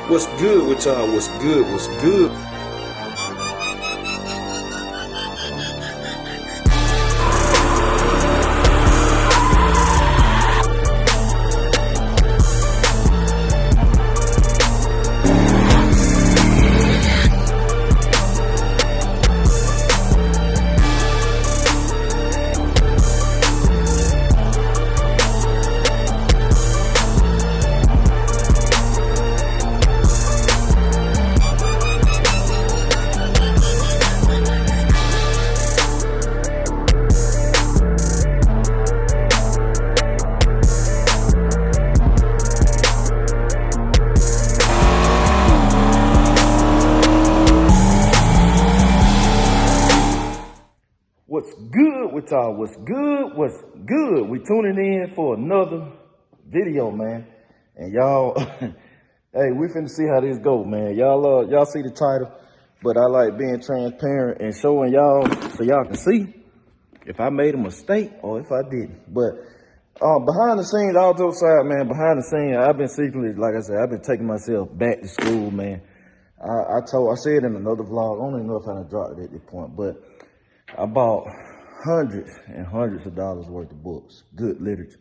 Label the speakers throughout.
Speaker 1: What's good with y'all? What's good? What's good? What's good with y'all? What's good? What's good? We tuning in for another video, man. And y'all, hey, we finna see how this go, man. Y'all see the title, but I like being transparent and showing y'all so y'all can see if I made a mistake or if I didn't. But behind the scenes, all jokes aside, man, behind the scenes, I've been secretly, like I said, I've been taking myself back to school, man. I said in another vlog, I don't even know if I done dropped it at this point, but I bought hundreds and hundreds of dollars worth of books, good literature.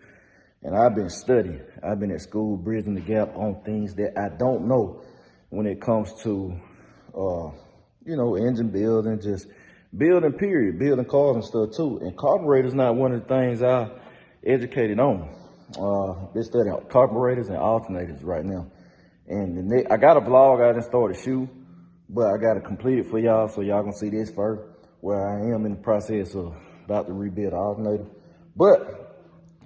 Speaker 1: And I've been studying. I've been at school bridging the gap on things that I don't know when it comes to, engine building, just building period, building cars and stuff too. And carburetor's not one of the things I educated on. They study carburetors and alternators right now. And I got a vlog I done started shooting, but I got to complete it for y'all, so y'all gonna see this first, where I am in the process of about to rebuild the alternator. But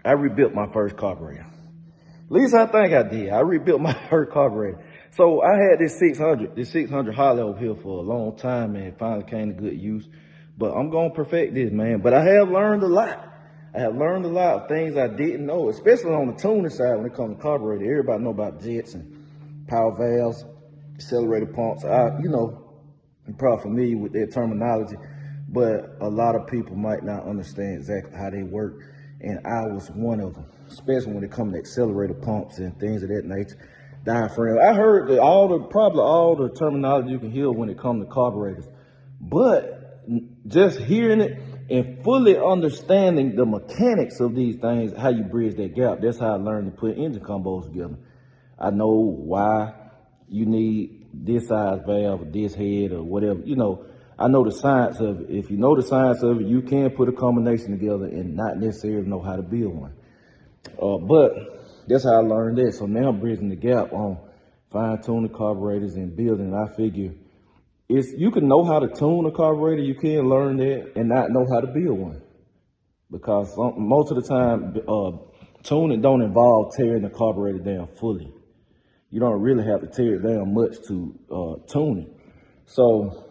Speaker 1: I rebuilt my first carburetor. At least I think I did. I rebuilt my first carburetor. So I had this 600 Holly over here for a long time, and it finally came to good use. But I'm gonna perfect this, man. But I have learned a lot. I have learned a lot of things I didn't know, especially on the tuning side when it comes to carburetor. Everybody know about jets and power valves, accelerator pumps. You're probably familiar with their terminology, but a lot of people might not understand exactly how they work. And I was one of them, especially when it comes to accelerator pumps and things of that nature. Diaphragm. I heard that probably all the terminology you can hear when it comes to carburetors, but just hearing it and fully understanding the mechanics of these things, how you bridge that gap, that's how I learned to put engine combos together. I know why you need this size valve or this head or whatever. I know the science of it. If you know the science of it, you can put a combination together and not necessarily know how to build one. But that's how I learned that. So now I'm bridging the gap on fine-tuning carburetors and building. I figure you can know how to tune a carburetor. You can learn that and not know how to build one. Because most of the time, tuning don't involve tearing the carburetor down fully. You don't really have to tear it down much to tune it. So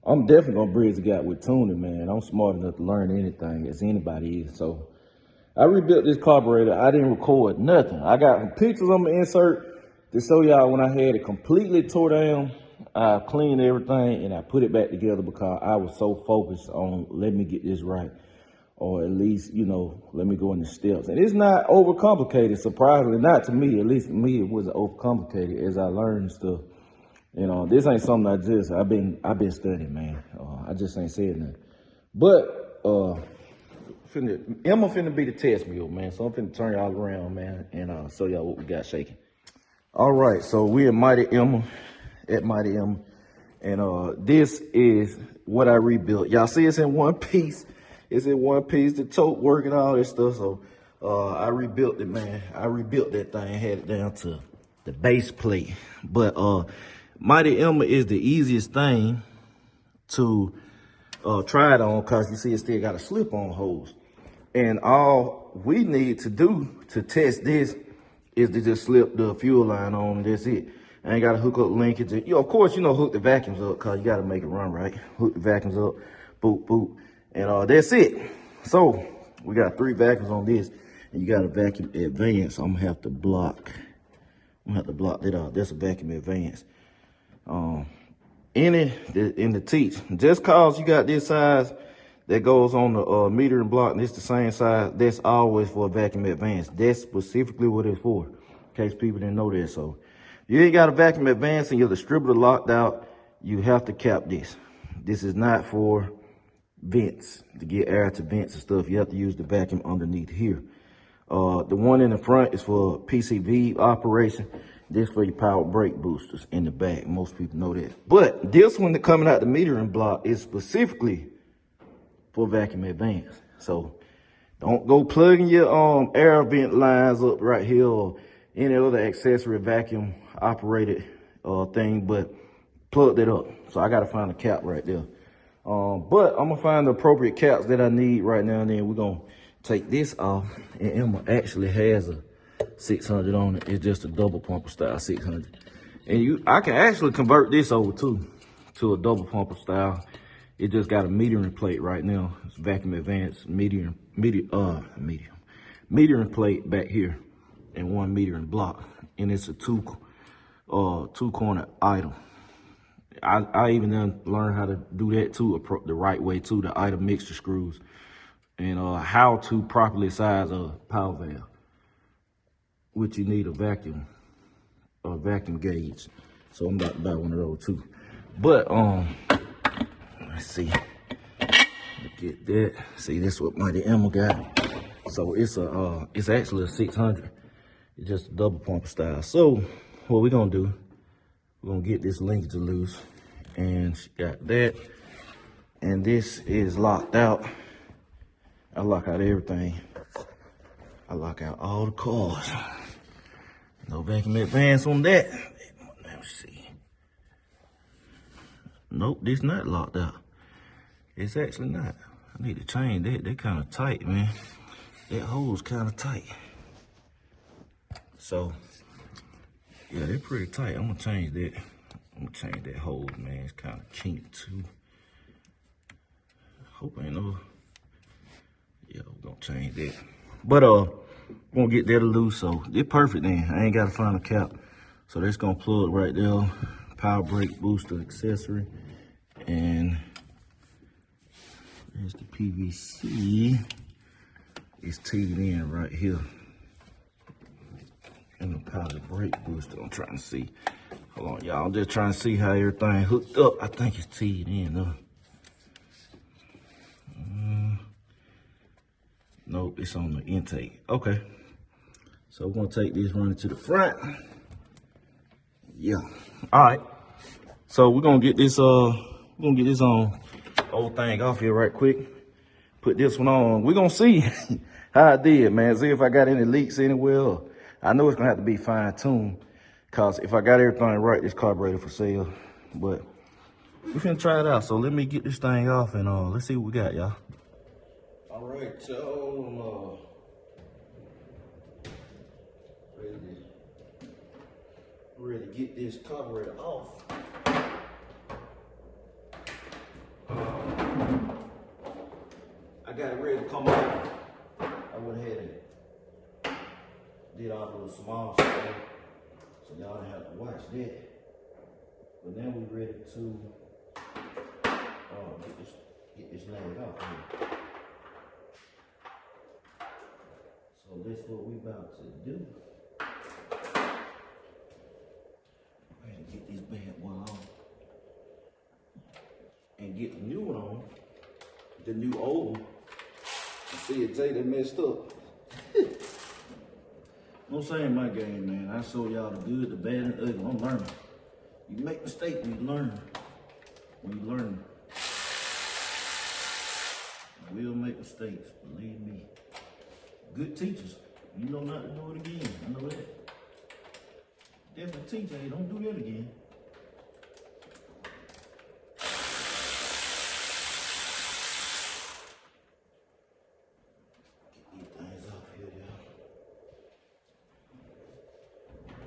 Speaker 1: I'm definitely gonna bridge the gap with tuning, man. I'm smart enough to learn anything as anybody is. So I rebuilt this carburetor. I didn't record nothing. I got some pictures I'm gonna insert to show y'all when I had it completely tore down. I cleaned everything and I put it back together because I was so focused on let me get this right. Or at least, let me go in the steps. And it's not overcomplicated, surprisingly, not to me. At least to me, it wasn't overcomplicated as I learned stuff. This ain't something I've been studying, man. I just ain't said nothing. But Emma finna be the test mule, man. So I'm finna turn y'all around, man, and show y'all what we got shaking. All right, so we at Mighty Emma, and this is what I rebuilt. Y'all see it's in one piece. It's in one piece, the choke work and all this stuff. So I rebuilt it, man. I rebuilt that thing, had it down to the base plate. But Mighty Emma is the easiest thing to try it on because you see it still got a slip-on hose. And all we need to do to test this is to just slip the fuel line on and that's it. I ain't got to hook up linkage. Of course, hook the vacuums up because you got to make it run right. Hook the vacuums up, boop, boop. And that's it. So we got 3 vacuums on this, and you got a vacuum advance. I'm gonna have to block that out. That's a vacuum advance. In the teach, just cause you got this size that goes on the metering block, and it's the same size, that's always for a vacuum advance. That's specifically what it's for, in case people didn't know that. So You ain't got a vacuum advance and your distributor locked out, you have to cap this. This is not for vents, to get air to vents and stuff. You have to use the vacuum underneath here. The one in the front is for PCV operation. This for your power brake boosters in the back. Most people know that. But this one that coming out the metering block is specifically for vacuum advance. So don't go plugging your air vent lines up right here or any other accessory vacuum operated thing, but plug that up. So I gotta find a cap right there. But I'm gonna find the appropriate caps that I need right now, and then we're gonna take this off. And Emma actually has a 600 on it. It's just a double pumper style 600. And I can actually convert this over to a double pumper style. It just got a metering plate right now. It's vacuum advance metering plate back here and one metering block. And it's a two corner item. I even learned how to do that too, the right way too, the item mixture screws, and how to properly size a power valve, which you need a vacuum gauge. So I'm about to buy one of those too. But let's see, get that. See, this is what Mighty Emma got. So it's actually a 600. It's just a double pumper style. So what we're gonna do, we're gonna get this linkage loose, and she got that. And this is locked out. I lock out everything. I lock out all the cars. No vacuum advance on that. Let me see. Nope, this not locked out. It's actually not. I need to change that. They're kind of tight, man. That hole's kind of tight. So, yeah, they're pretty tight. I'm gonna change that. I'm gonna change that hole, man. It's kind of kink too. Hope ain't no. Yeah, we're gonna change that. But we're gonna get that loose. So it's perfect then. I ain't gotta find a cap. So that's gonna plug right there. Power brake booster accessory. And there's the PVC. It's teed in right here. And the power brake booster, I'm trying to see. Hold on, y'all. I'm just trying to see how everything hooked up. I think it's teed in. Nope, it's on the intake. Okay. So we're gonna take this running to the front. Yeah. All right. So we're gonna get this on old thing off here right quick. Put this one on. We're gonna see how I did, man. See if I got any leaks anywhere. I know it's gonna have to be fine-tuned, cause if I got everything right, this carburetor for sale. But we're finna try it out. So let me get this thing off and let's see what we got, y'all. All right, so ready to get this carburetor off. I got it ready to come off. I went ahead and did all the small stuff, so y'all don't have to watch that. But now we're ready to get this laid off here. So that's what we about to do. And get this bad one on. And get the new one on. The new old one. See if Jay done messed up. No saying my game, man. I show y'all the good, the bad, and the ugly. I'm learning. You make mistakes when you learn. When you learn. You will make mistakes, believe me. Good teachers, you know not to do it again. I know that. Different teacher, hey, don't do that again. Get these things off here, y'all.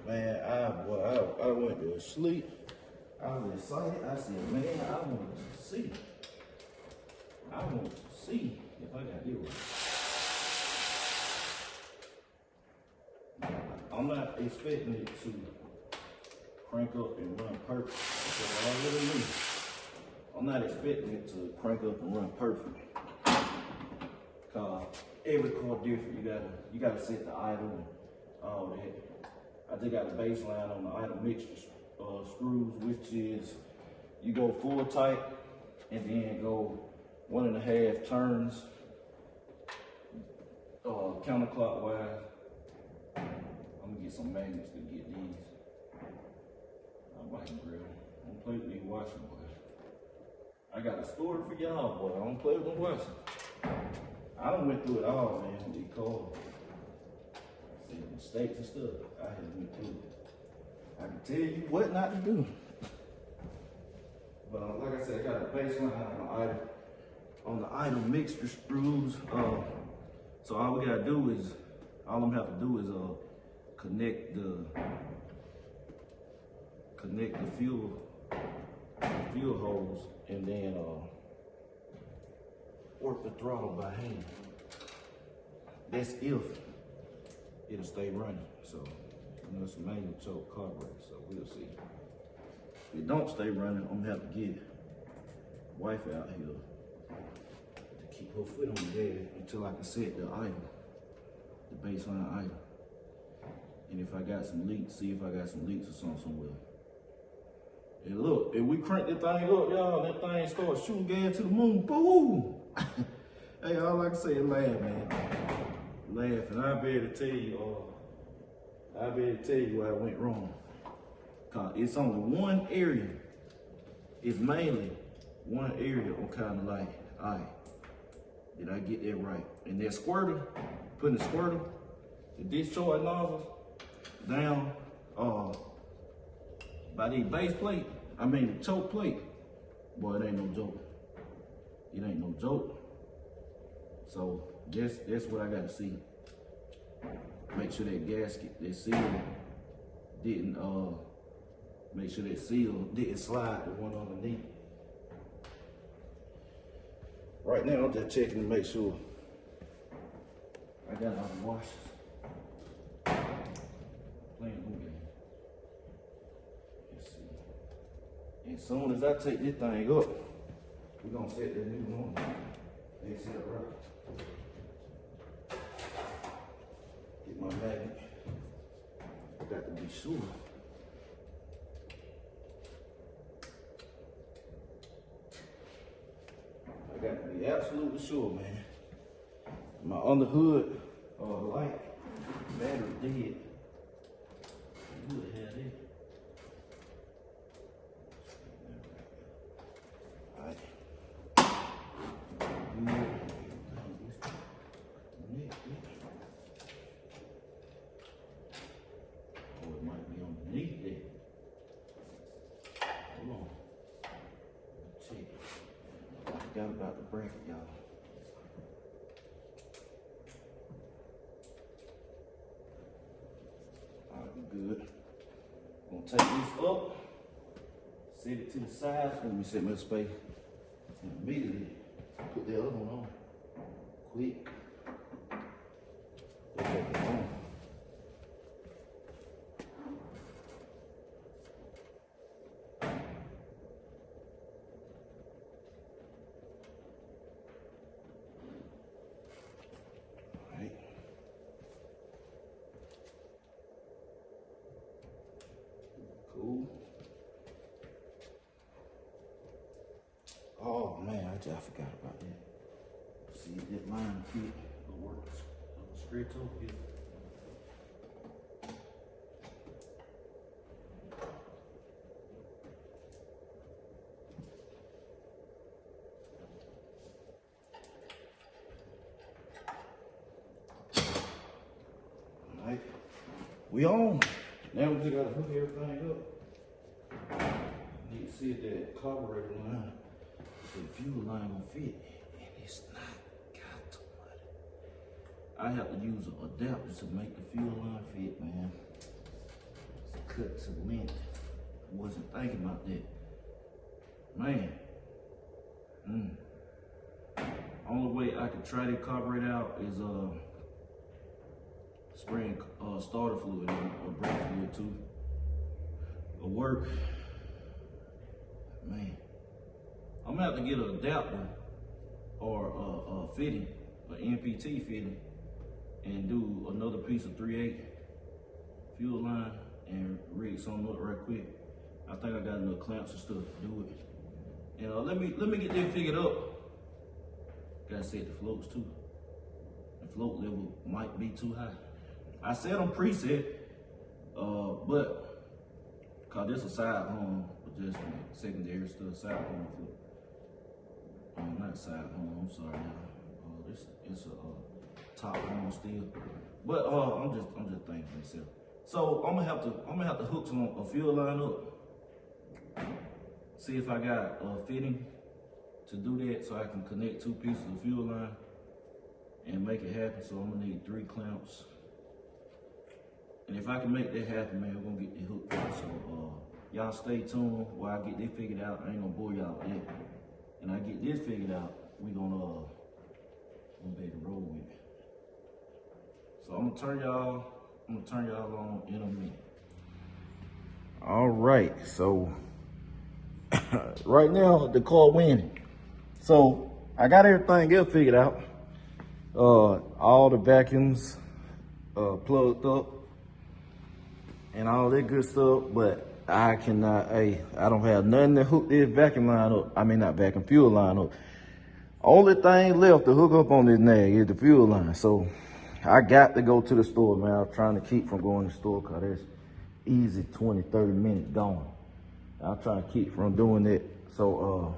Speaker 1: Man, I went to sleep. I was excited. I said, man, I want to see. I want to see if I got it right. I'm not expecting it to crank up and run perfect. That's all I really need. I'm not expecting it to crank up and run perfect. Cause every car different. You gotta set the idle and all that. I just got the baseline on the idle mixture screws, which is you go full tight and then go 1.5 turns counterclockwise. I'm gonna get some magnets to get these. I might grill. I don't play with these washing, boy. I got a story for y'all, boy. I don't play with them washing. I done went through it all, man, with these cars. See, mistakes and stuff. I had went through it. I can tell you what not to do. But like I said, I got a baseline on the idle mixture screws. So all we gotta do is, all I'm have to do is connect the fuel hose and then work the throttle by hand. That's if it'll stay running. So you know, it's a manual choke carburetor, so we'll see. If it don't stay running, I'm gonna have to get wife out here to keep her foot on the gas until I can set the idle, the baseline idle. And if I got some leaks, see if I got some leaks or something somewhere. And look, if we crank that thing up, y'all, that thing starts shooting gas to the moon, boom! Hey, all I can say is laugh, man. Laugh, and I'll be able to tell you where I went wrong. Cause it's only one area. It's mainly one area I'm kind of like, all right, did I get that right? And that squirter, putting the squirter, the discharge nozzles down by the base plate, the choke plate, boy, it ain't no joke. It ain't no joke. So that's what I gotta see. Make sure that gasket, that seal didn't make sure that seal didn't slide the one underneath. Right now I'm just checking to make sure I got all the washers. Playing who game? Let's see. As soon as I take this thing up, we're gonna set that new one. They set it right. Get my magnet. I got to be sure. I got to be absolutely sure, man. My underhood light battery dead. Who the hell is? Alright. Oh, it might be underneath there. Hold on. Check. I forgot about the bracket, y'all. Good. I'm gonna take this up, set it to the side. Let me set my space. And immediately put the other one on. Quick. Take it on. Cool. Oh man, I forgot about that. See that line fit will work straight over here. All right, we on. Now we just gotta hook everything up. Need to see if that carburetor line, the fuel line gonna fit, and it's not got to, buddy. I have to use an adapter to make the fuel line fit, man. It's cut to length. I wasn't thinking about that, man. Only way I could try that carburetor out is spraying starter fluid or brake fluid too. It'll work. Man, I'm gonna have to get an adapter or a fitting, an NPT fitting, and do another piece of 3/8 fuel line and rig something up right quick. I think I got enough clamps and stuff to do it. And let me get that figured up. Gotta set the floats too. The float level might be too high. I set them preset, but cause this a side home adjustment, secondary stuff, side home float. Not side home, I'm sorry. This is a top home still. But I'm just thinking myself. So I'm gonna have to hook a fuel line up. See if I got a fitting to do that, so I can connect 2 pieces of fuel line and make it happen. So I'm gonna need 3 clamps. And if I can make that happen, man, we're gonna get the hook up. So y'all stay tuned while I get this figured out. I ain't gonna bore y'all with that. And I get this figured out, we gonna be able to roll with it. So I'm gonna turn y'all on in a minute. All right, so right now the car winning. So I got everything else figured out. All the vacuums plugged up and all that good stuff, but I cannot, I don't have nothing to hook this vacuum line up. I mean, not vacuum, fuel line up. Only thing left to hook up on this nag is the fuel line. So I got to go to the store, man. I'm trying to keep from going to the store because that's easy 20, 30 minutes gone. I'm trying to keep from doing that. So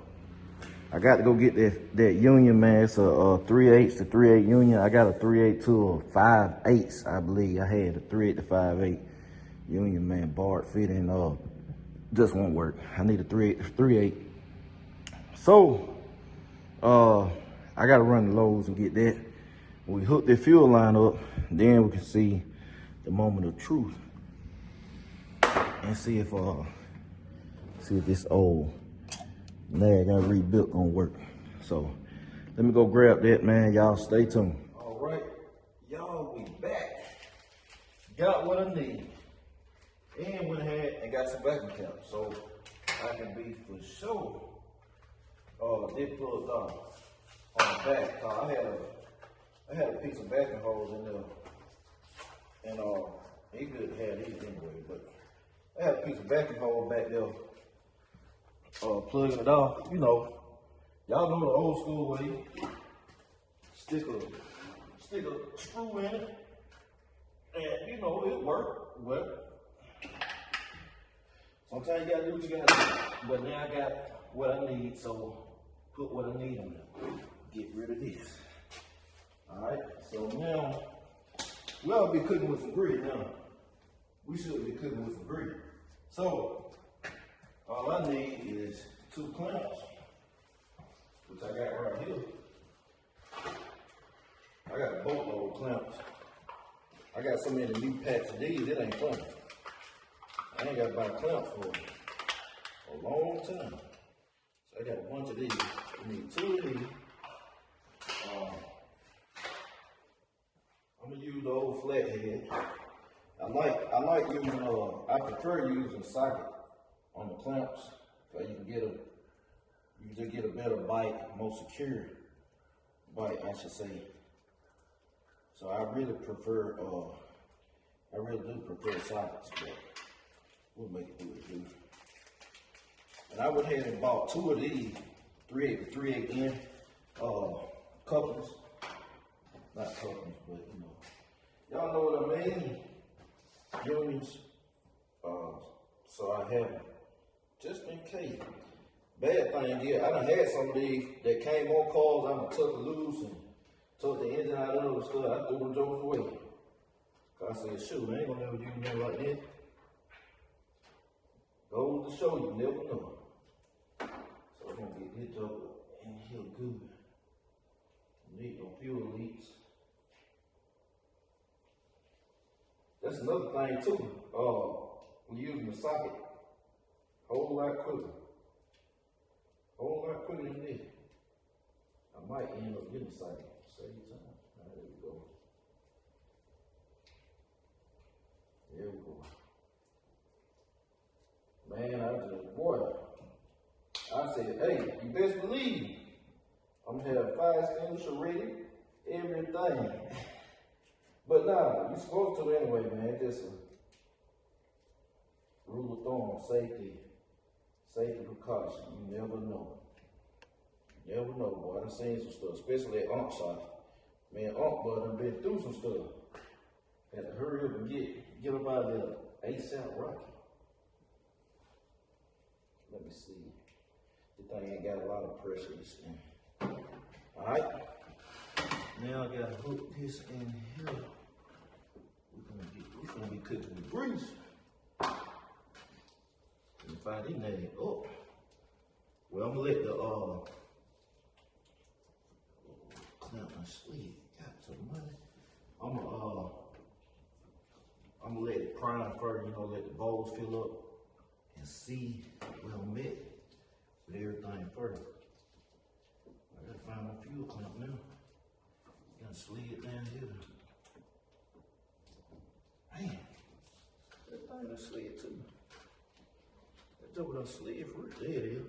Speaker 1: I got to go get that union, man. It's a 3/8 to 3/8 union. I got a 3/8 to a 5/8, I believe. I had a 3/8 to 5/8 union, man. Barred fitting just won't work. I need a 3/8 to 3/8. So I got to run the Lowe's and get that. When we hook the fuel line up, then we can see the moment of truth and see if this old nag I rebuilt gonna work. So let me go grab that, man. Y'all stay tuned. All right, y'all, we back. Got what I need. And went ahead and got some vacuum caps, so I can be for sure did plugged off on the back. I had a piece of vacuum hose in there, and he could have had these anyway, but I had a piece of vacuum hose back there, plugging it off. You know, y'all know the old school way. Stick a screw in it, and you know it worked. Well, sometimes you gotta do what you gotta do. But now I got what I need, so put what I need on there. Get rid of this. Alright, so now we ought to be cooking with some grit now. We should be cooking with some grit. So all I need is 2 clamps, which I got right here. I got a boatload of clamps. I got so many new packs of these, it ain't funny. I ain't got to buy clamps for a long time. So I got a bunch of these. I need 2 of these. I'm gonna use the old flathead. I like using I prefer using socket on the clamps, so you can just get a better bite, more secure bite, I should say. So I really do prefer sockets, but we'll make it do what it do. And I went ahead and bought 2 of these 3/8 to 3/8 in couplers. Not couplers, but you know. Y'all know what I mean? Unions. So I have them. Just in case. Bad thing, yeah, I done had some of these that came on cars. I done took it loose and took the engine out of it and stuff. I threw them jokes away. I said, shoot, I ain't gonna never use them like that. Goes to show you, never know. So I'm gonna get this joker in here good. Need no fuel leaks. That's another thing too. We're using the socket a whole lot quicker. Than this. I might end up getting a socket. Save time. There we go. There we go. Man, I said, hey, you best believe I'm gonna have fire extinguisher ready, everything. But nah, you're supposed to anyway, man. Rule of thumb, safety precaution. You never know. You never know, boy. I done seen some stuff, especially at Unc shop. Man, Unc, boy, done been through some stuff. Had to hurry up and get up out of there ASAP Rocky. Let me see. This thing ain't got a lot of pressure this thing. Alright. Now I gotta hook this in here. We're gonna be cooking with grease. And if I didn't add it up, well, I'm gonna let the clamp my sleeve. Got some money. I'm gonna let it prime first, you know, let the bowls fill up and see where I'm at with everything first. I gotta find my fuel clamp now. Gotta sleeve it down here. Man, that thing done slid too. That double done slid for it. There it is.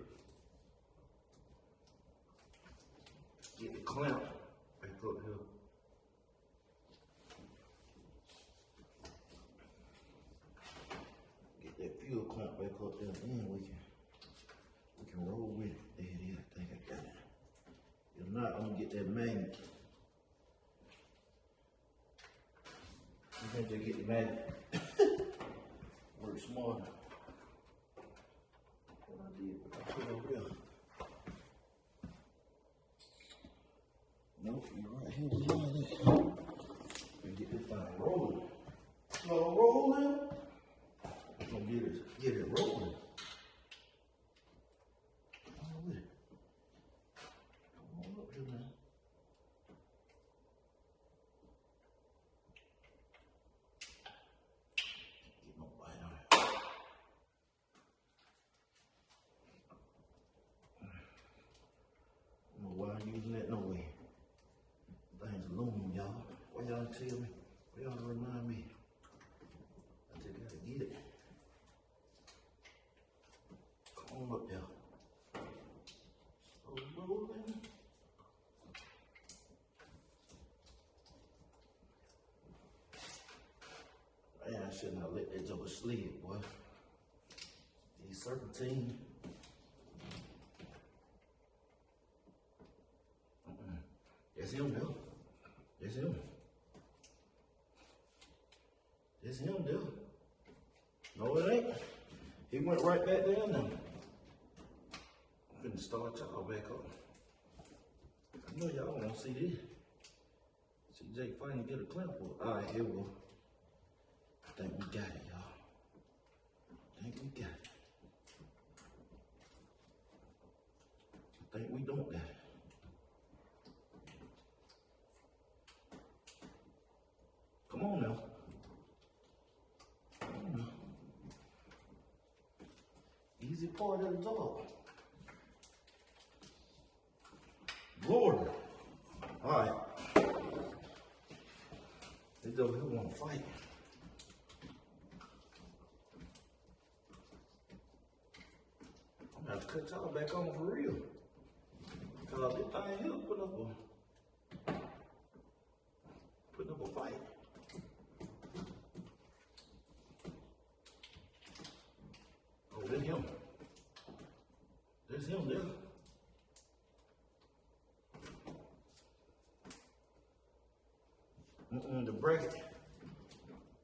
Speaker 1: Get the clamp back up here. Get that fuel clamp back up there, and we can roll with it. There it is. I think I got it. If not, I'm gonna get that magnet. You can just get the magnet. Work smarter. What I did, I put it over there. Nope, you're right here behind it. And get this thing rolling. Slow rolling. I'm gonna get it rolling. Come on with it. Come on up here now. Get no bite on it. I don't know why I'm using that no way. Things aluminum, y'all. Why y'all tell me? Why y'all remind me? I just gotta get it. Come on up there. Slow rolling. Man, I should not let that joker slid, boy. These serpentine. That's him, though. That's him. That's him, dude. No, it ain't. He went right back down there. I'm finna start y'all back up. I know y'all wanna see this. See Jake finally get a clamp up. All right, here we go. I think we got it, y'all. I think we got it. I think we don't got it. Come on now. Come on now. Easy part of the job. Lord. All right. This over here want to fight. I'm gonna have to cut y'all back on for real. Because this thing here putting up a fight. Oh, that's him. That's him there. The bracket.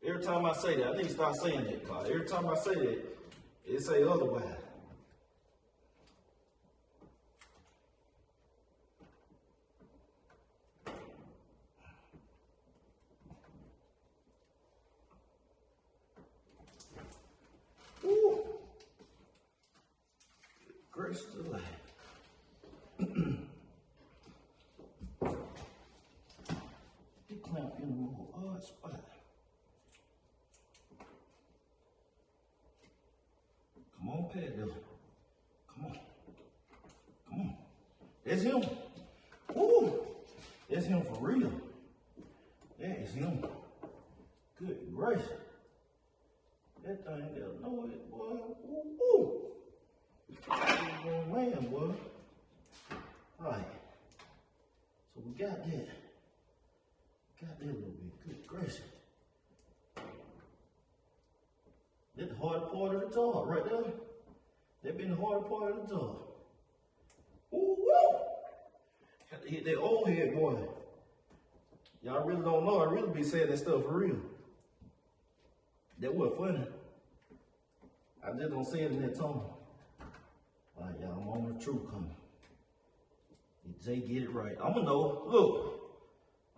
Speaker 1: Every time I say that, I need to start saying that, Clyde. Every time I say that, it say otherwise. Ooh. Grace to the life. Get clamped in a more odd spot. Come on, Pat, though. Come on. Come on. That's him. Ooh. That's him for real. That is him. Good gracious. That thing got know it, boy. Ooh, ooh. Man, boy. Alright. So we got that. Got that a little bit. Good gracious. That's the hardest part of the job right there. That been the hardest part of the job. Ooh, woo! Had to hit that old head, boy. Y'all really don't know. I really be saying that stuff for real. That wasn't funny. I just don't say it in that tone. Like, y'all, I'm on the truth coming. If Jay get it right, I'ma know. Look,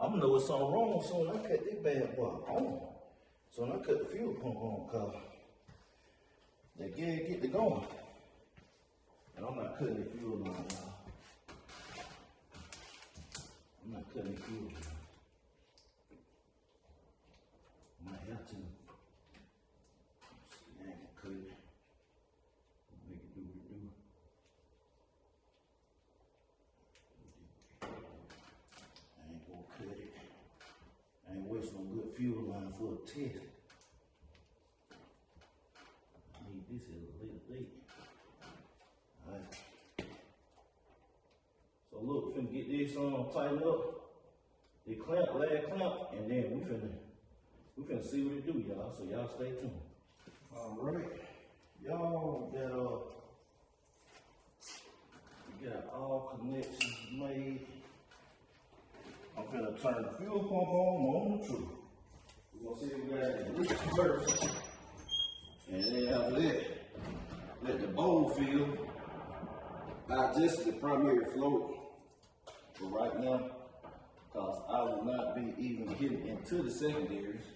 Speaker 1: I'ma know what's something wrong soon. I cut this bad boy on. So when I cut the fuel pump on, cause that gear get it going. And I'm not cutting the fuel line, y'all. I'm not cutting the fuel line. Might have to. I ain't gonna cut it. Make it do what it do. I ain't gonna cut it. I ain't wasting no good fuel line for a test. I need this here a little late. Alright. So look, we finna get this tightened up. The clamp, last clamp, and then we finna see what it do, y'all. So y'all stay tuned. Alright. Y'all we got all connections made. I'm gonna turn the fuel pump on the truth. We're gonna see if we got the leak first. And then after that, let the bowl fill. I adjusted the primary float for right now, because I will not be even getting into the secondaries.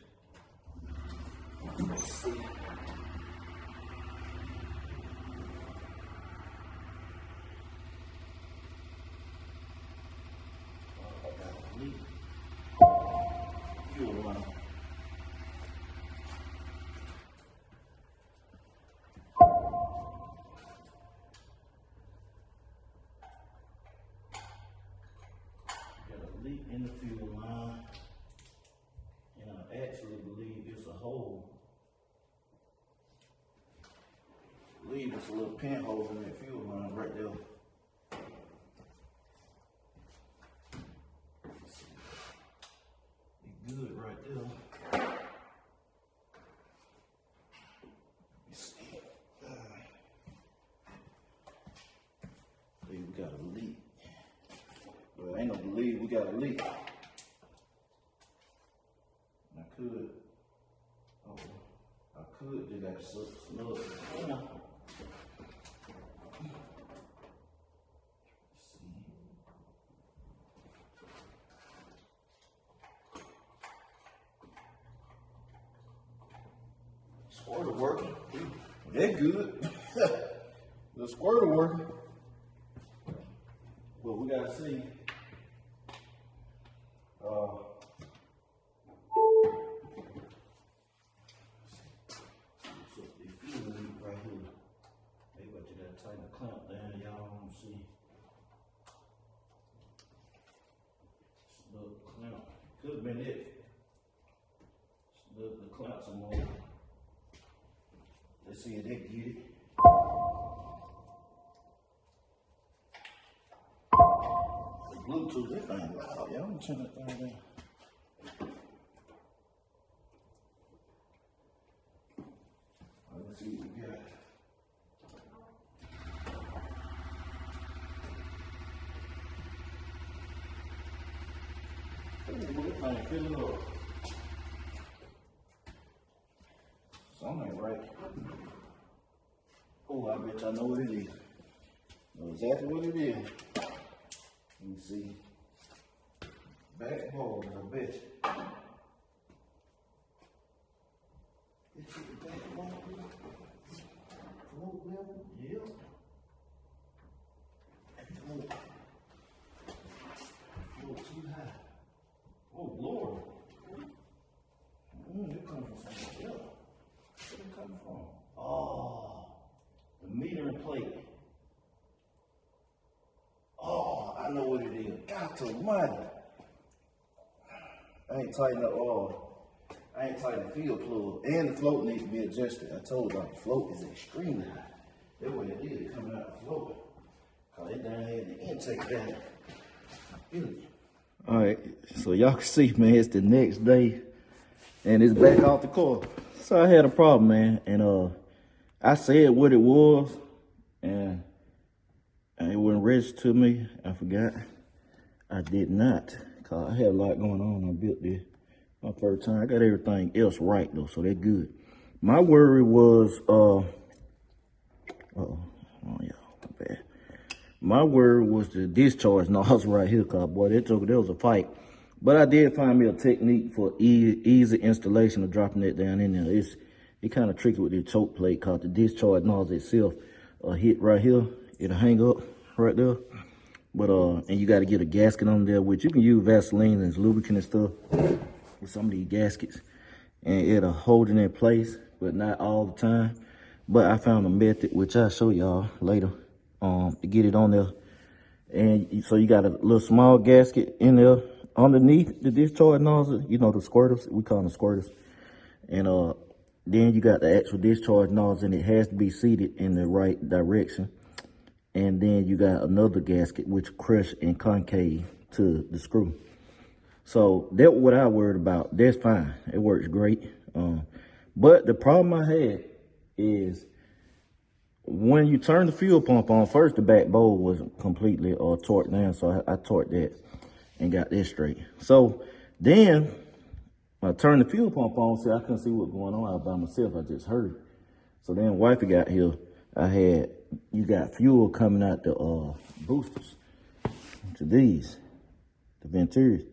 Speaker 1: Let's see. Fuel line. Got a leak in the fuel line, and I actually believe it's a hole. I believe it's a little pinhole in that fuel line right there. Good right there. Believe we got a leak. Well, ain't no believe we got a leak. I could just got snug. Squirter working. That good. The squirter working. But we gotta see. So the fuel leak right here. Maybe you gotta tighten the clamp down, y'all want to see. Snug the clamp. Could have been it. Snug the clamp some more. Let's see if they get it. The Bluetooth, that thing loud. Y'all want to turn that thing down. Let's see what we got. Ooh, that thing filling up. Something ain't right. Oh, I bet y'all know what it is. Know exactly what it is. Let me see. Back balls, I bet you. Is it the back ball? Float level? Yep. Float too high. Oh, Lord. It comes from somewhere else. Where's it coming from? Oh, the metering plate. Oh, I know what it is. God almighty. I ain't tighten up I ain't tighten the field plug. And the float needs to be adjusted. I told y'all the float is extremely high. That's what it is coming out the float. Cause it down here in the intake down. Feel it. Alright, so y'all can see, man, it's the next day and it's back off the car. So I had a problem, man, and I said what it was, and it wouldn't register to me. I forgot. I did not, cause I had a lot going on. I built this my first time. I got everything else right though, so that's good. My worry was, oh yeah, bad. My worry was the discharge nozzle right here, cause boy, there was a fight. But I did find me a technique for easy installation of dropping that down in there. It kind of tricky with the choke plate, cause the discharge nozzle itself hit right here. It'll hang up right there. But and you got to get a gasket on there, which you can use Vaseline as lubricant and stuff with some of these gaskets, and it'll hold it in place, but not all the time. But I found a method, which I'll show y'all later, to get it on there. And so you got a little small gasket in there underneath the discharge nozzle, you know, the squirters, we call them squirters. And then you got the actual discharge nozzle, and it has to be seated in the right direction. And then you got another gasket which crush and concave to the screw. So that's what I worried about. That's fine. It works great. But the problem I had is when you turn the fuel pump on, first the back bowl wasn't completely torqued down, so I torqued that and got that straight. So then I turned the fuel pump on, so I couldn't see what was going on out by myself. I just heard it. So then wifey got here. You got fuel coming out the boosters to these, the Venturis,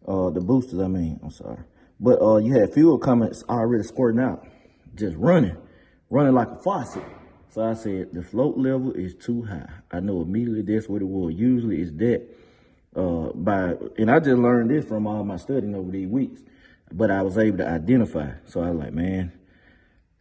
Speaker 1: the boosters, I'm sorry. But you had fuel coming already squirting out, just running like a faucet. So I said, the float level is too high. I know immediately that's what it was. Usually it's that, and I just learned this from all my studying over these weeks, but I was able to identify. So I was like, man,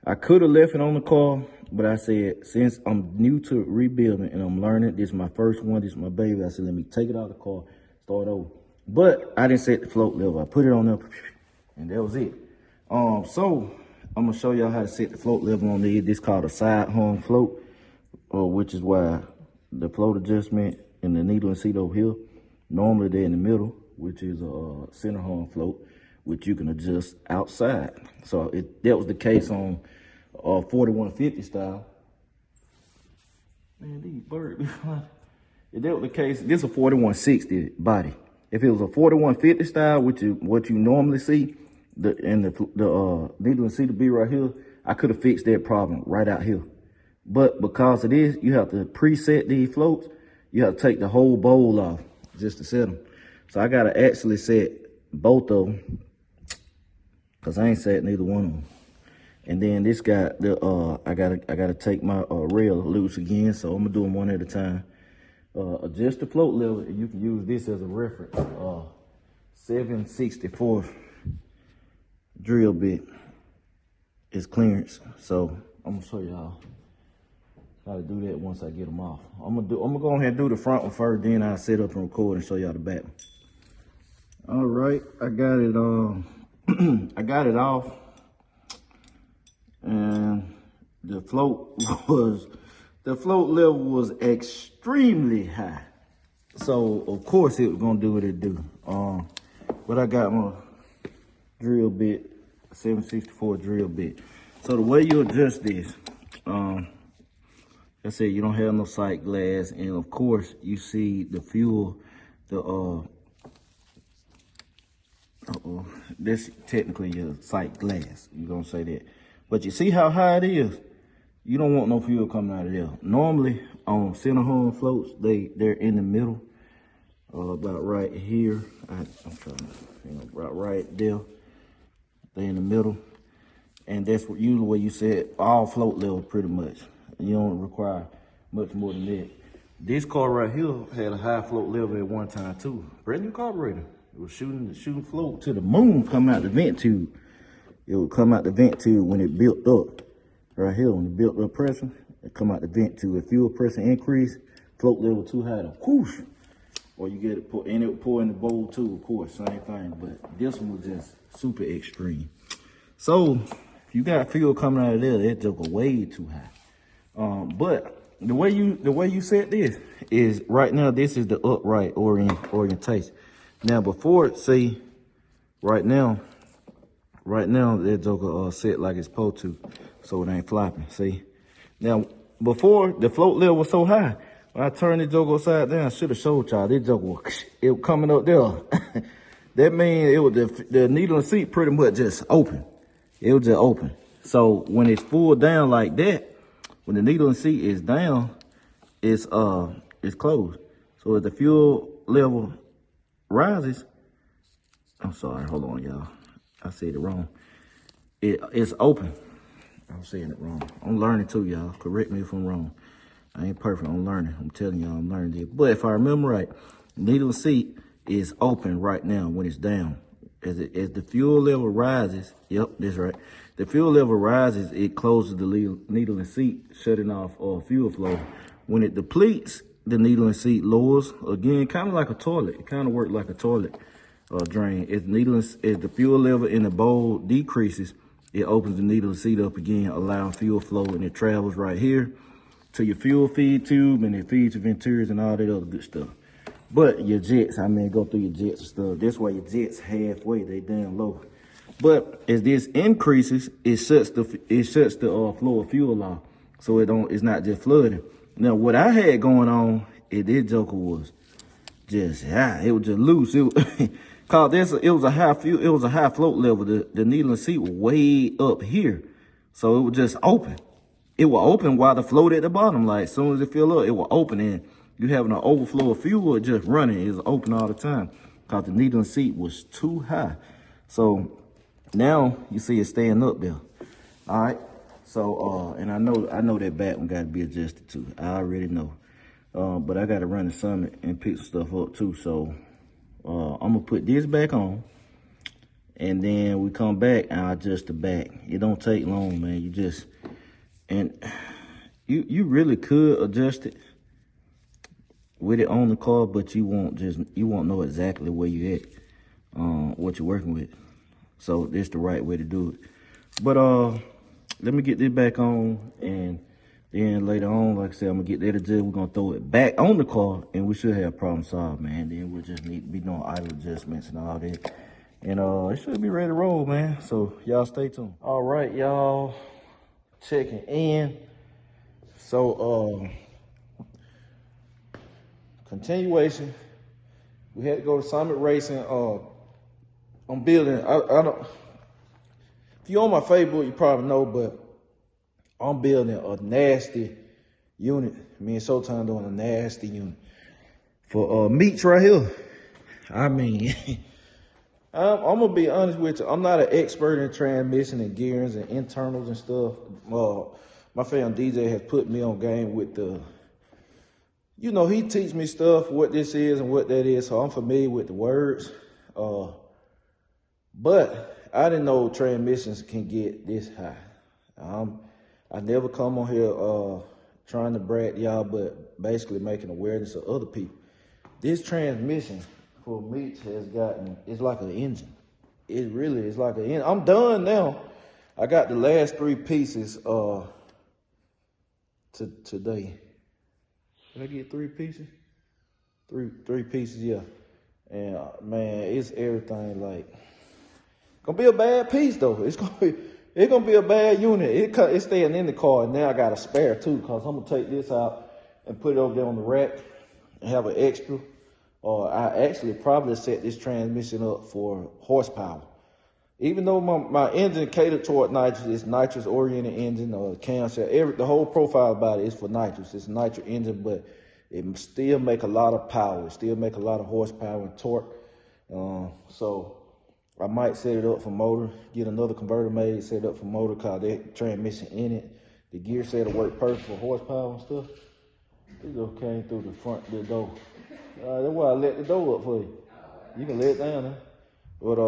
Speaker 1: I could have left it on the car, but I said, since I'm new to rebuilding and I'm learning, this is my first one, this is my baby, I said, let me take it out of the car, start over. But I didn't set the float level. I put it on there, and that was it. So I'm gonna show y'all how to set the float level on there. This is called a side hung float, which is why the float adjustment and the needle and seat over here, normally they're in the middle, which is a center hung float, which you can adjust outside. So that was the case on 4150 style. Man, these birds. If that was the case, this is a 4160 body. If it was a 4150 style, which is what you normally see, the needle and seat to be right here, I could have fixed that problem right out here. But because of this, you have to preset these floats. You have to take the whole bowl off just to set them. So I gotta actually set both of them, cause I ain't set neither one of them. And then this got the I gotta take my rail loose again. So I'm gonna do them one at a time. Adjust the float level, and you can use this as a reference. 7/64 drill bit is clearance. So I'm gonna show y'all how to do that once I get them off. I'm gonna go ahead and do the front one first, then I'll set up and record and show y'all the back one. All right, I got it I got it off, and the float level was extremely high. So of course it was gonna do what it do. But I got my drill bit, 7/64 drill bit. So the way you adjust this, I said you don't have no sight glass, and of course you see the fuel, this technically your sight glass, you're gonna say that. But you see how high it is? You don't want no fuel coming out of there. Normally on center hung floats, they're in the middle, about right here. I'm trying to, about right there. They're in the middle, and that's what usually where you set all float levels pretty much. You don't require much more than that. This car right here had a high float level at one time too. Brand new carburetor. It was shooting float to the moon, coming out the vent tube. It would come out the vent tube when it built up. Right here, when it built up pressure, it come out the vent tube. If fuel pressure increase, float level too high, to whoosh. Or you get it pour, and it would pour in the bowl too, of course, same thing. But this one was just super extreme. So if you got fuel coming out of there, that just go way too high. But the way you set this is right now. This is the upright orientation. Now before, say right now, right now that joker set like it's supposed to, so it ain't flopping. See, now before the float level was so high, when I turned the joker upside down, I should have showed y'all this joker was it was coming up there. That means it was the needle and seat pretty much just open. It was just open. So when it's full down like that, when the needle and seat is down, it's closed. So if the fuel level rises, I'm sorry, hold on, y'all. I said it wrong. It's open. I'm saying it wrong. I'm learning too, y'all. Correct me if I'm wrong. I ain't perfect. I'm learning. I'm telling y'all, I'm learning this. But if I remember right, needle and seat is open right now when it's down. As the fuel level rises, yep, that's right. The fuel level rises, it closes the needle and seat, shutting off fuel flow. When it depletes, the needle and seat lowers again, kind of like a toilet. It kind of works like a toilet drain. As the fuel level in the bowl decreases, it opens the needle and seat up again, allowing fuel flow, and it travels right here to your fuel feed tube, and it feeds your Venturas and all that other good stuff. But your jets, I mean, go through your jets and stuff. That's why your jets halfway, they down low. But as this increases, it shuts the flow of fuel off, so it's not just flooding. Now, what I had going on, this joker was just it was just loose. It was a high float level. The needle and seat was way up here, so it was just open. It will open while the float at the bottom. Like as soon as it fill up, it will open, and you having an overflow of fuel or just running. It's open all the time because the needle and seat was too high. So now you see it staying up there. All right. So and I know that back one got to be adjusted too. I already know. But I got to run the Summit and pick some stuff up too. So I'm gonna put this back on, and then we come back and I adjust the back. It don't take long, man. You really could adjust it with it on the car, but you won't know exactly where you at, what you're working with. So this the right way to do it. But let me get this back on, and then later on, like I said, I'm gonna get that adjusted. We're gonna throw it back on the car, and we should have problem solved, man. Then we'll just need to be doing idle adjustments and all that. And it should be ready to roll, man. So y'all stay tuned. All right, y'all, checking in. So continuation. We had to go to Summit Racing. I'm building. I don't. If you're on my Facebook, you probably know, but I'm building a nasty unit. Me and Showtime doing a nasty unit for meats right here. I mean, I'm gonna be honest with you. I'm not an expert in transmission and gearings and internals and stuff. My friend DJ has put me on game with he teach me stuff, what this is and what that is, so I'm familiar with the words. But I didn't know transmissions can get this high. I never come on here trying to brag to y'all, but basically making awareness of other people. This transmission for me it's like an engine. It really is like an engine. I'm done now. I got the last 3 pieces today. Did I get 3 pieces? Three pieces, yeah. And man, it's everything like. Gonna be a bad piece though. It's gonna be a bad unit. It's staying in the car, and now I got a spare too, because I'm gonna take this out and put it over there on the rack and have an extra. Or I actually probably set this transmission up for horsepower. Even though my engine catered toward nitrous, it's nitrous oriented engine or camshaft. The whole profile about it is for nitrous. It's a nitrous engine, but it still make a lot of power. It still make a lot of horsepower and torque. So I might set it up for motor, get another converter made, set it up for motor, cause that transmission in it. The gear set will work perfect for horsepower and stuff. It just came through the front of the door. That's why I let the door up for you. You can let it down there. But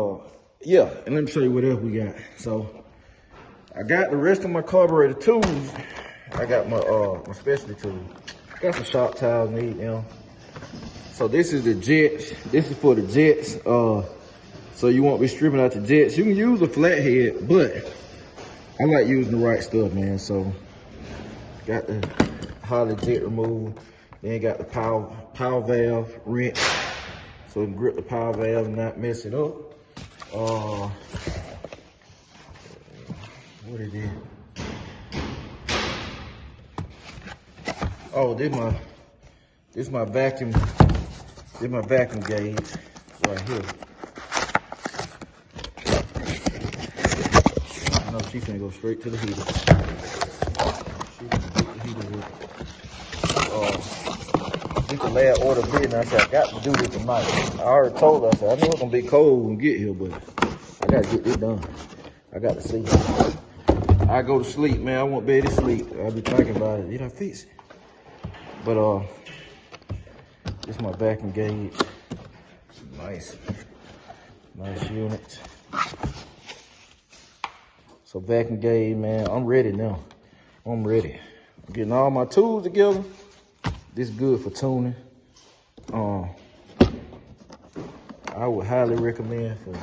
Speaker 1: yeah, and let me show you what else we got. So I got the rest of my carburetor tools. I got my specialty tools. Got some shop towels, need them. So this is the jets. This is for the jets. So you won't be stripping out the jets. You can use a flathead, but I like using the right stuff, man. So got the Holly jet removal. Then got the power valve wrench, so we can grip the power valve and not mess it up. what it is. Oh, this my vacuum. This my vacuum gauge right here. I know she's gonna go straight to the heater. She's gonna get the heater with it. This the last order of business. I said I got to do this tonight. I already told her. I said I know it's gonna be cold when we get here, but I gotta get this done. I got to see. I go to sleep, man. I won't be able to sleep. I'll be thinking about it. Did I fix it? But this is my vacuum gauge. Nice unit. So vacuum gauge, man. I'm ready now. I'm ready. I'm getting all my tools together. This is good for tuning. I would highly recommend for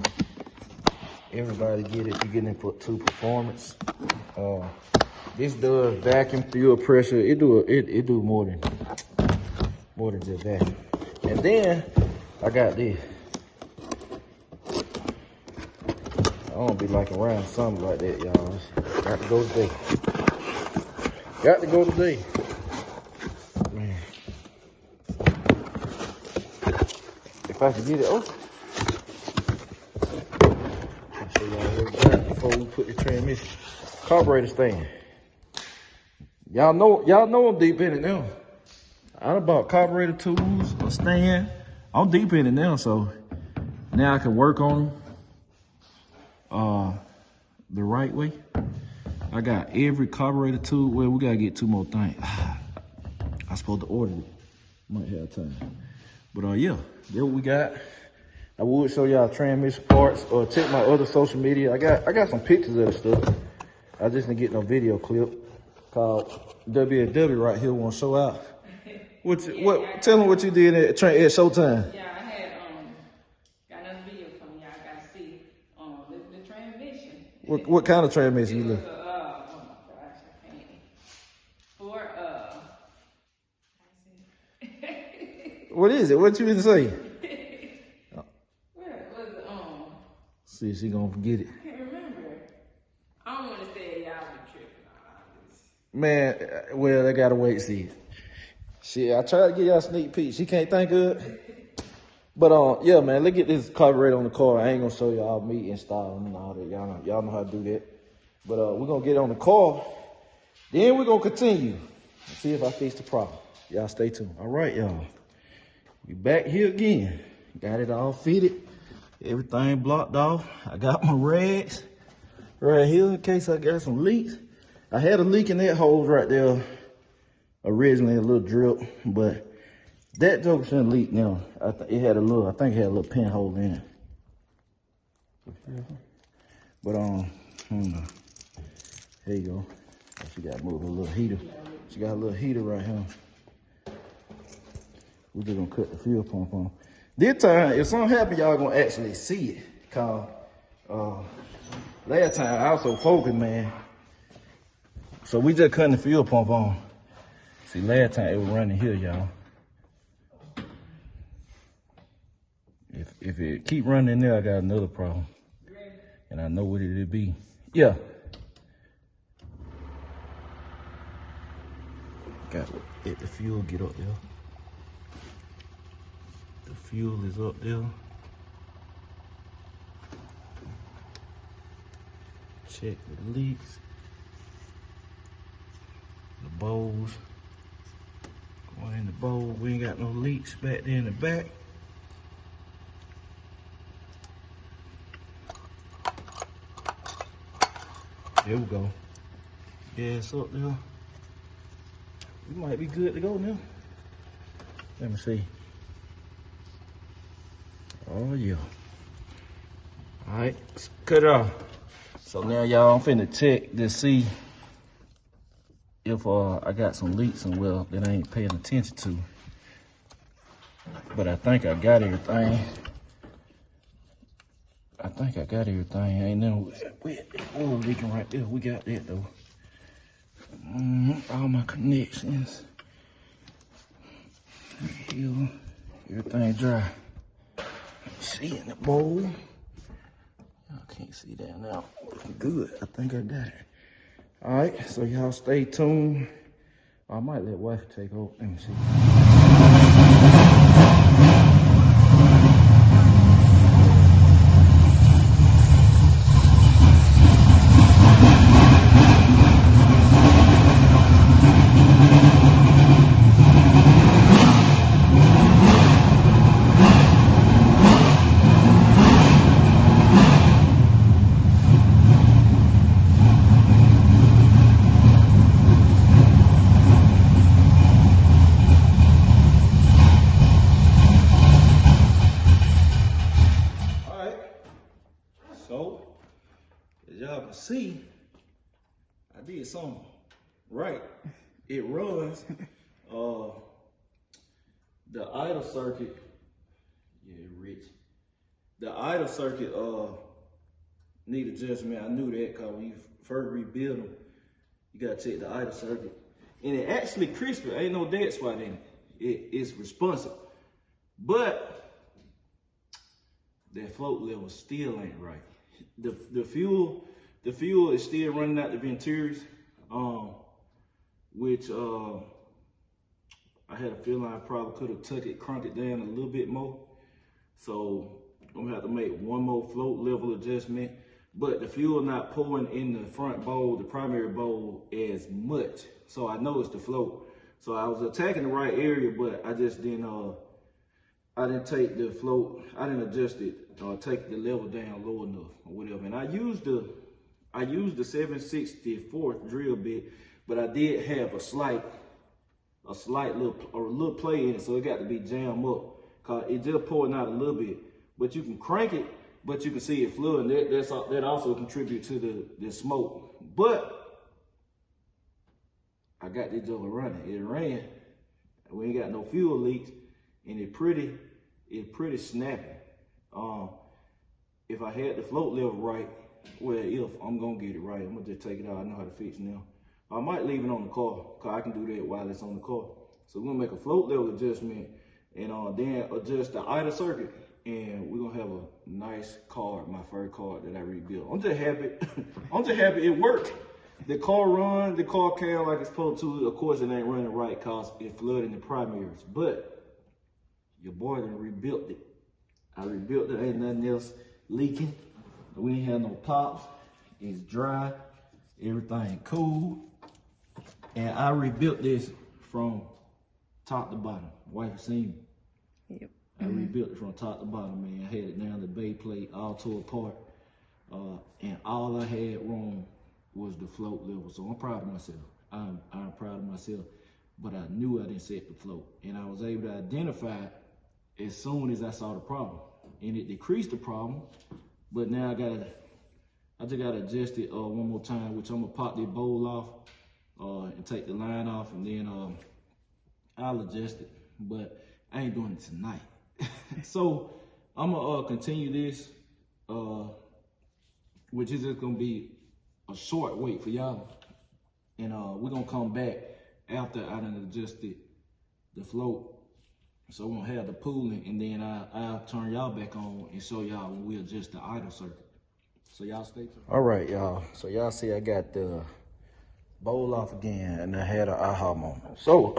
Speaker 1: everybody to get it. You get into performance. This does vacuum, fuel pressure. It do more than just vacuum. And then I got this. I don't be like around something like that, y'all. Got to go today. Got to go today. Man. If I can get it open. I'll show y'all what we got before we put the transmission. Carburetor stand. Y'all know I'm deep in it now. I done bought carburetor tools, a stand. I'm deep in it now, so now I can work on them the right way. I got every carburetor tool. Well, we gotta get 2 more things. I'm supposed to order it. Might have time. But yeah, that's what we got. I would show y'all transmission parts or check my other social media. I got some pictures of the stuff. I just didn't get no video clip called WSW right here. Want to show out. Tell them what you did at Showtime.
Speaker 2: Yeah, I had got another video from y'all. Got to see the transmission.
Speaker 1: What kind of transmission you look?
Speaker 2: Oh my gosh, I can't. For
Speaker 1: What is it? What you didn't say?
Speaker 2: Where was it?
Speaker 1: See, she gonna forget it.
Speaker 2: I can't remember. I don't want to say y'all be tripping.
Speaker 1: Man, well, I gotta wait and see. Shit, I tried to get y'all a sneak peek. She can't think of it. But yeah, man, let's get this carburetor on the car. I ain't gonna show y'all me installing and all that. Y'all know how to do that. But we're gonna get it on the car. Then we're gonna continue and see if I fix the problem. Y'all stay tuned. All right, y'all. We back here again. Got it all fitted. Everything blocked off. I got my rags right here in case I got some leaks. I had a leak in that hose right there. Originally a little drip, but that joke shouldn't leak now. I think it had a little pinhole in it. But I don't know. There you go. She got to move a little heater. She got a little heater right here. We're just gonna cut the fuel pump on. This time, if something happen, y'all gonna actually see it. Cause last time I was so focused, man. So we just cutting the fuel pump on. See, last time it was running here, y'all. If it keep running in there, I got another problem. And I know what it'll be. Yeah. Got to let the fuel get up there. The fuel is up there. Check the leaks. The bowls. Going in the bowl. We ain't got no leaks back there in the back. There we go. Gas up there. We might be good to go now. Let me see. Oh yeah. All right, cut it off. So now y'all, I'm finna check to see if I got some leaks and well that I ain't paying attention to. But I think I got everything. Ain't no oil leaking right there. We got that though. All my connections. Here, everything dry. See in the bowl. Y'all can't see that now. Looking good. I think I got it. All right, so y'all stay tuned. I might let wife take over. Let me see. So, as y'all can see, I did something right. It runs the idle circuit. Yeah, rich. The idle circuit need adjustment. I knew that because when you first rebuild them, you gotta check the idle circuit. And it actually crispy. Ain't no dead spot in it. It's responsive. But that float level still ain't right. The fuel is still running out the Venturis, which I had a feeling I probably could have crunked it down a little bit more. So I'm gonna have to make one more float level adjustment. But the fuel not pouring in the front bowl, the primary bowl, as much. So I know it's the float. So I was attacking the right area, but I just didn't take the float, I didn't adjust it or take the level down low enough or whatever. And I used the 7/64 drill bit, but I did have a slight little play in it, so it got to be jammed up. Cause it just pouring out a little bit. But you can crank it, but you can see it flooding. That also contributes to the smoke. But I got this joker running. It ran. We ain't got no fuel leaks, and it's pretty snappy. If I had the float level right, well, if I'm gonna get it right, I'm gonna just take it out. I know how to fix it now. I might leave it on the car, cause I can do that while it's on the car. So we're gonna make a float level adjustment, and then adjust the idle circuit, and we're gonna have a nice card, my first card that I rebuilt. I'm just happy. I'm just happy it worked. The car came like it's supposed to. Of course, it ain't running right cause it flooded the primaries, but your boy done rebuilt it. I rebuilt it, ain't nothing else leaking. We ain't had no pops. It's dry, everything cool. And I rebuilt this from top to bottom. Wife seen me.
Speaker 3: Yep.
Speaker 1: I rebuilt it from top to bottom, man. I had it down the bay plate, all tore apart. And all I had wrong was the float level. So I'm proud of myself. I'm proud of myself. But I knew I didn't set the float. And I was able to identify it as soon as I saw the problem. And it decreased the problem. But now I just gotta adjust it one more time, which I'm gonna pop this bowl off and take the line off, and then I'll adjust it. But I ain't doing it tonight. So I'm gonna continue this, which is just gonna be a short wait for y'all. And we're gonna come back after I done adjusted the float. So we're gonna have the pooling, and then I'll turn y'all back on and show y'all when we adjust the idle circuit. So y'all stay tuned. All right, y'all. So y'all see I got the bowl off again, and I had an aha moment. So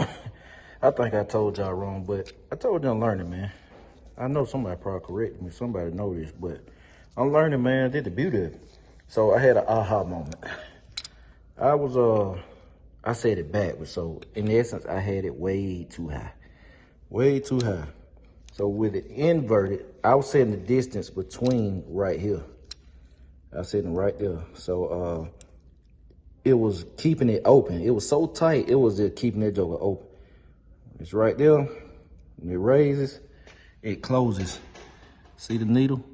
Speaker 1: I think I told y'all wrong, but I told you I'm learning, man. I know somebody probably corrected me. Somebody know this, but I'm learning, man. Did the beauty of it. So I had an aha moment. I said it backwards. So in essence, I had it way too high. Way too high. So with it inverted, I was setting the distance between right here. I was sitting right there. So it was keeping it open. It was so tight, it was just keeping that joker open. It's right there. When it raises, it closes. See the needle?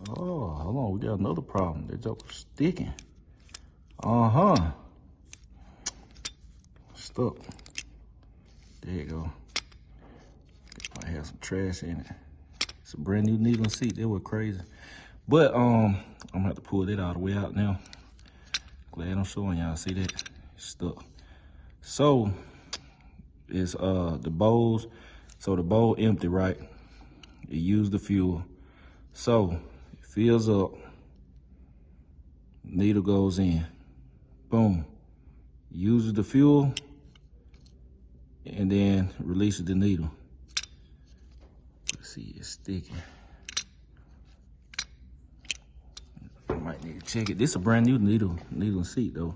Speaker 1: Oh, hold on, we got another problem. That joker's sticking. Stuck. There you go. Might have some trash in it. It's a brand new needle and seat. They were crazy. But I'm gonna have to pull that all the way out now. Glad I'm showing y'all. See that? It's stuck. So it's the bowls. So the bowl empty, right? It used the fuel. So it fills up. Needle goes in. Boom. Uses the fuel and then releases the needle. Let's see, it's sticking. I might need to check it. This is a brand new needle and seat though.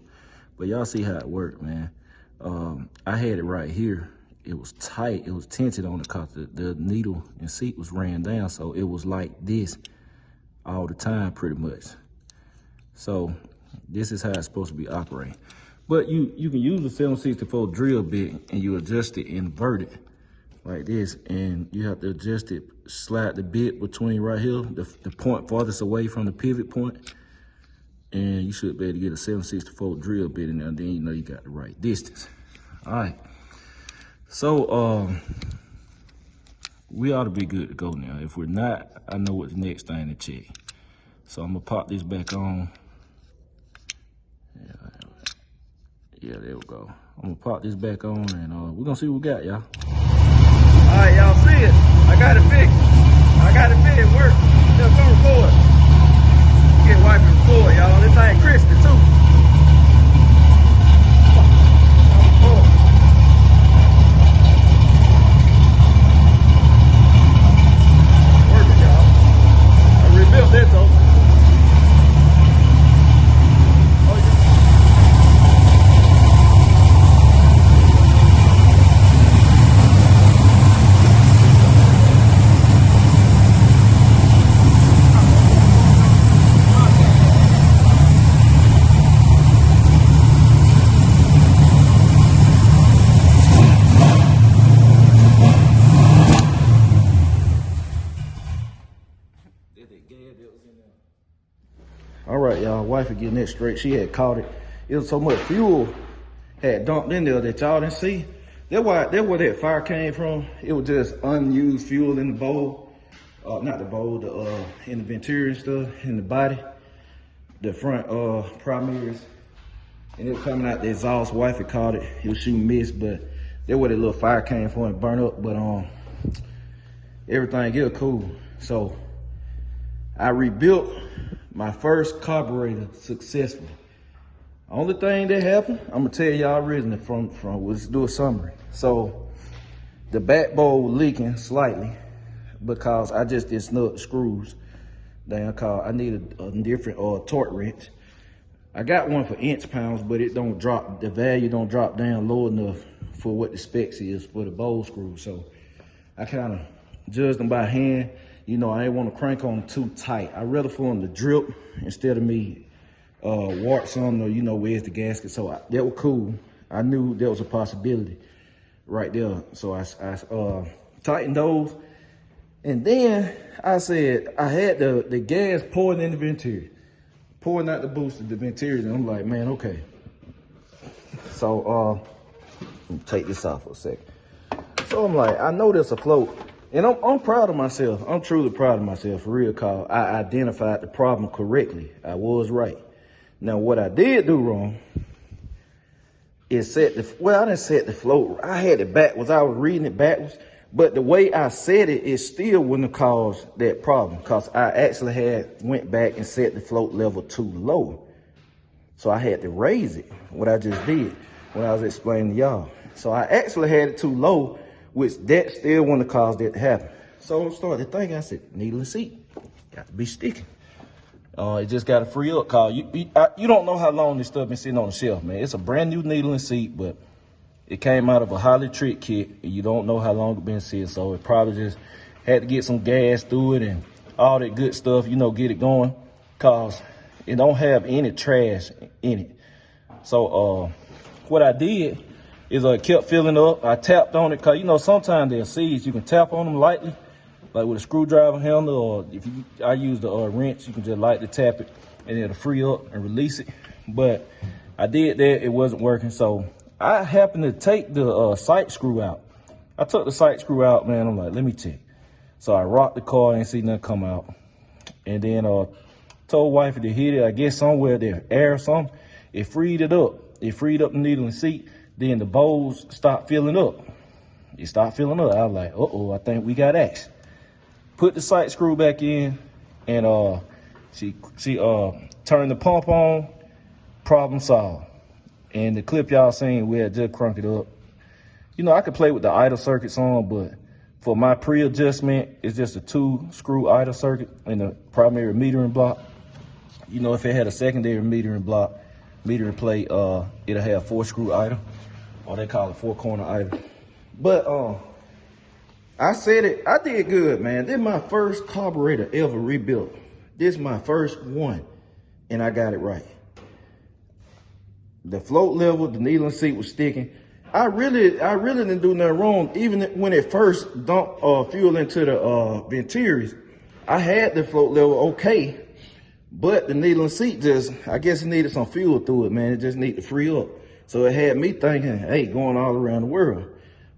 Speaker 1: But y'all see how it worked, man. I had it right here. It was tight, it was tented on it because the needle and seat was ran down. So it was like this all the time pretty much. So this is how it's supposed to be operating. But you can use the 764 drill bit and you adjust it inverted like this, and you have to adjust it, slide the bit between right here, the point farthest away from the pivot point, and you should be able to get a 764 drill bit in there, and then you know you got the right distance. All right, so we ought to be good to go now. If we're not, I know what the next thing to check. So I'm gonna pop this back on. Yeah, there we go. I'm gonna pop this back on and we're gonna see what we got, y'all. All right, y'all see it. I got it fixed. I got it fixed. It worked. Just gonna record. Get wiping and record, y'all. This ain't crispy too. Working, y'all. I rebuilt that though. All right, y'all, wife is getting that straight. She had caught it. It was so much fuel had dumped in there that y'all didn't see. That's where that fire came from. It was just unused fuel in the bowl. Not the bowl, in the venturi and stuff, in the body, the front primaries. And it was coming out the exhaust. Wife had caught it. It was shooting mist, but that's where that little fire came from and burned up. But everything else cool. So I rebuilt my first carburetor successfully. Only thing that happened, I'm gonna tell y'all originally from let's do a summary. So the back bowl leaking slightly because I just did snug the screws down. I needed a different torque wrench. I got one for inch pounds, but it don't drop, the value don't drop down low enough for what the specs is for the bowl screws. So I kind of judged them by hand. You know, I didn't want to crank on them too tight. I'd rather for them to drip instead of me warts on or, you know, where's the gasket. So that was cool. I knew there was a possibility right there. So I tightened those. And then I said, I had the gas pouring in the venturi, pouring out the booster, the venturi. And I'm like, man, okay. So let me take this off for a second. So I'm like, I know there's a float. And I'm proud of myself. I'm truly proud of myself, for real, cause I identified the problem correctly. I was right. Now, what I did do wrong is I didn't set the float. I had it backwards. I was reading it backwards. But the way I set it still wouldn't have caused that problem, cause I actually went back and set the float level too low. So I had to raise it, what I just did when I was explaining to y'all. So I actually had it too low, which that still wouldn't have caused that to happen. So I started thinking, I said, needle and seat, got to be sticking. It just got to free up, cause you don't know how long this stuff been sitting on the shelf, man. It's a brand new needle and seat, but it came out of a highly trick kit, and you don't know how long it been sitting. So it probably just had to get some gas through it and all that good stuff, you know, get it going, cause it don't have any trash in it. So what I did is I kept filling up. I tapped on it, cause you know sometimes there are seeds, you can tap on them lightly, like with a screwdriver handle, or I use the wrench, you can just lightly tap it and it'll free up and release it. But I did that, it wasn't working, so I happened to take the sight screw out. I took the sight screw out, man. I'm like, let me check. So I rocked the car, ain't see nothing come out, and then told wifey to hit it. I guess somewhere there, air or something. It freed it up. It freed up the needle and seat. Then the bowls stopped filling up. It stopped filling up. I was like, uh-oh, I think we got action. Put the sight screw back in, and she turn the pump on, problem solved. And the clip y'all seen, we had just cranked it up. You know, I could play with the idle circuits on, but for my pre-adjustment, it's just a 2-screw idle circuit and the primary metering block. You know, if it had a secondary metering block, metering plate, it'll have 4-screw idle, or they call it 4-corner idle. But I said it, I did good, man. This is my first carburetor ever rebuilt. This is my first one, and I got it right. The float level, the needle and seat was sticking. I really didn't do nothing wrong. Even when it first dumped fuel into the ventures, I had the float level okay, but the needle and seat I guess it needed some fuel through it, man. It just needed to free up. So it had me thinking, hey, going all around the world.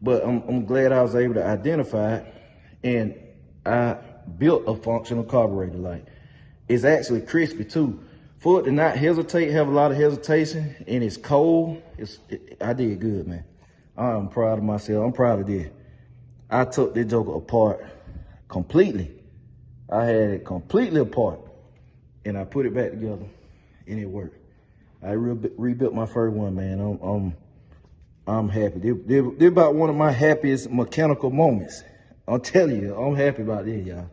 Speaker 1: But I'm glad I was able to identify it, and I built a functional carburetor. Like, it's actually crispy too. For it to not hesitate, have a lot of hesitation, and it's cold, I did good, man. I'm proud of myself. I'm proud of this. I took this joker apart completely. I had it completely apart, and I put it back together, and it worked. I rebuilt my first one, man. I'm happy. They're about one of my happiest mechanical moments. I'll tell you, I'm happy about this, y'all.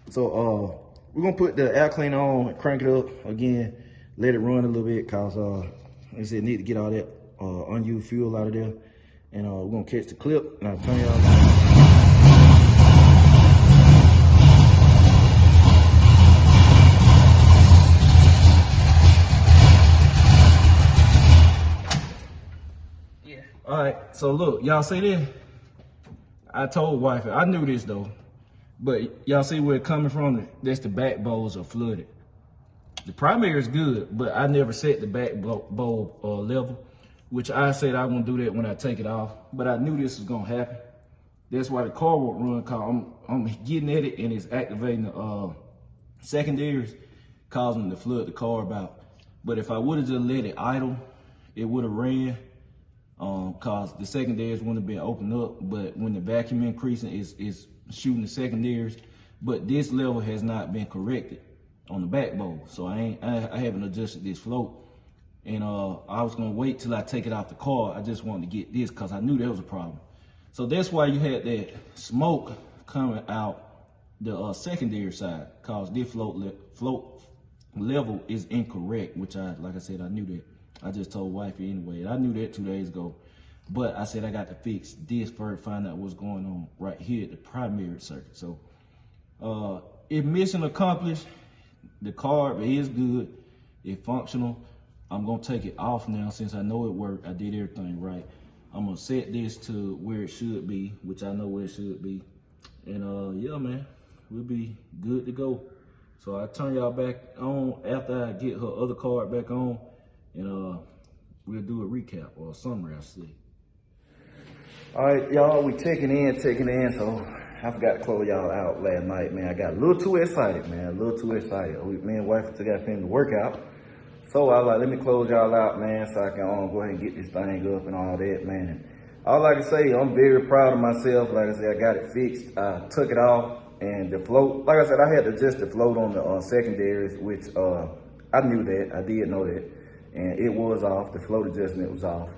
Speaker 1: So we're gonna put the air cleaner on and crank it up again, let it run a little bit, cause like I said, need to get all that unused fuel out of there. And we're gonna catch the clip, and I'll turn y'all on. All right, so look, y'all see this? I told wifey, I knew this though, but y'all see where it's coming from? That's the back bowls are flooded. The primary is good, but I never set the back bowl level, which I said I won't do that when I take it off, but I knew this was gonna happen. That's why the car won't run, cause I'm getting at it and it's activating the secondaries, causing them to flood the carb out. But if I would've just let it idle, it would've ran. Cause the secondaries wouldn't have been opened up, but when the vacuum increasing, it's shooting the secondaries. But this level has not been corrected on the back bowl, so I haven't adjusted this float. And I was gonna wait till I take it out the car. I just wanted to get this cause I knew there was a problem. So that's why you had that smoke coming out the secondary side, cause this float level is incorrect, which like I said, I knew that. I just told wifey anyway. I knew that 2 days ago, but I said I got to fix this first, find out what's going on right here at the primary circuit. So if mission accomplished, the carb is good, it's functional. I'm gonna take it off now since I know it worked. I did everything right. I'm gonna set this to where it should be, which I know where it should be. And yeah, man, we'll be good to go. So I turn y'all back on after I get her other card back on. And we'll do a recap or a summary, I see. All right, y'all, we taking in. So I forgot to close y'all out last night, man. I got a little too excited, man. Me and wife still got to finish the workout. So I was like, let me close y'all out, man, so I can go ahead and get this thing up and all that, man. All I can say, I'm very proud of myself. Like I said, I got it fixed. I took it off, and the float, like I said, I had to adjust the float on the secondaries, which I knew that. I did know that. And it was off, the float adjustment was off.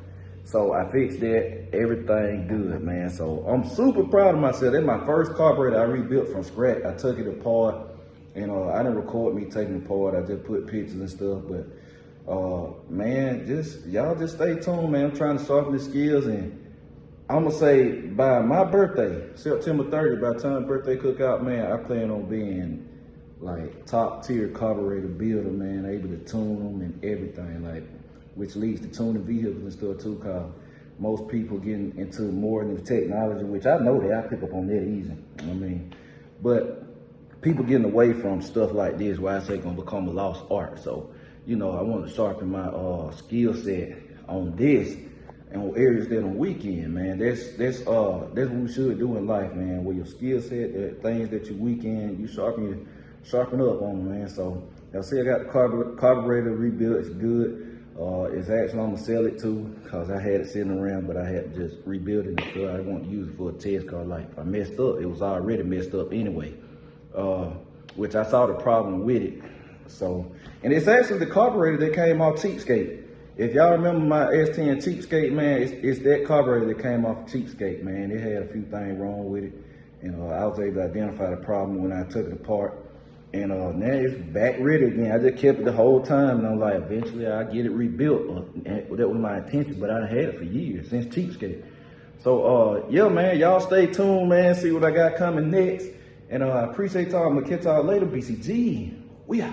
Speaker 1: So I fixed that, everything good, man. So I'm super proud of myself. That's my first carburetor I rebuilt from scratch. I took it apart, and I didn't record me taking it apart. I just put pictures and stuff, but man, y'all just stay tuned, man. I'm trying to sharpen the skills, and I'm gonna say by my birthday, September 30th, by the time birthday cookout, man, I plan on being like top tier carburetor builder, man, able to tune them and everything, like, which leads to tuning vehicles and stuff too, cause most people getting into more than the technology, which I know that I pick up on that easy. You know what I mean? But people getting away from stuff like this, why I say it's gonna become a lost art. So, I want to sharpen my skill set on this and on areas that on weekend, man. That's what we should do in life, man. Where your skill set, the things that you weekend, you sharpen up on, man. So I see I got the carburetor rebuilt. It's good. It's actually, I'm gonna sell it too, cause I had it sitting around, but I had to just rebuild it. So I want to use it for a test car. Like, if I messed up, it was already messed up anyway. Which I saw the problem with it. So, and it's actually the carburetor that came off Cheapskate. If y'all remember my S10 Cheapskate, man, it's that carburetor that came off Cheapskate, man. It had a few things wrong with it. And I was able to identify the problem when I took it apart. And now it's back ready again. I just kept it the whole time, and I'm like, eventually I'll get it rebuilt. And that was my intention, but I had it for years, since Cheapskate. So, yeah, man, y'all stay tuned, man. See what I got coming next. And I appreciate y'all. I'm going to catch y'all later. BCG. We out.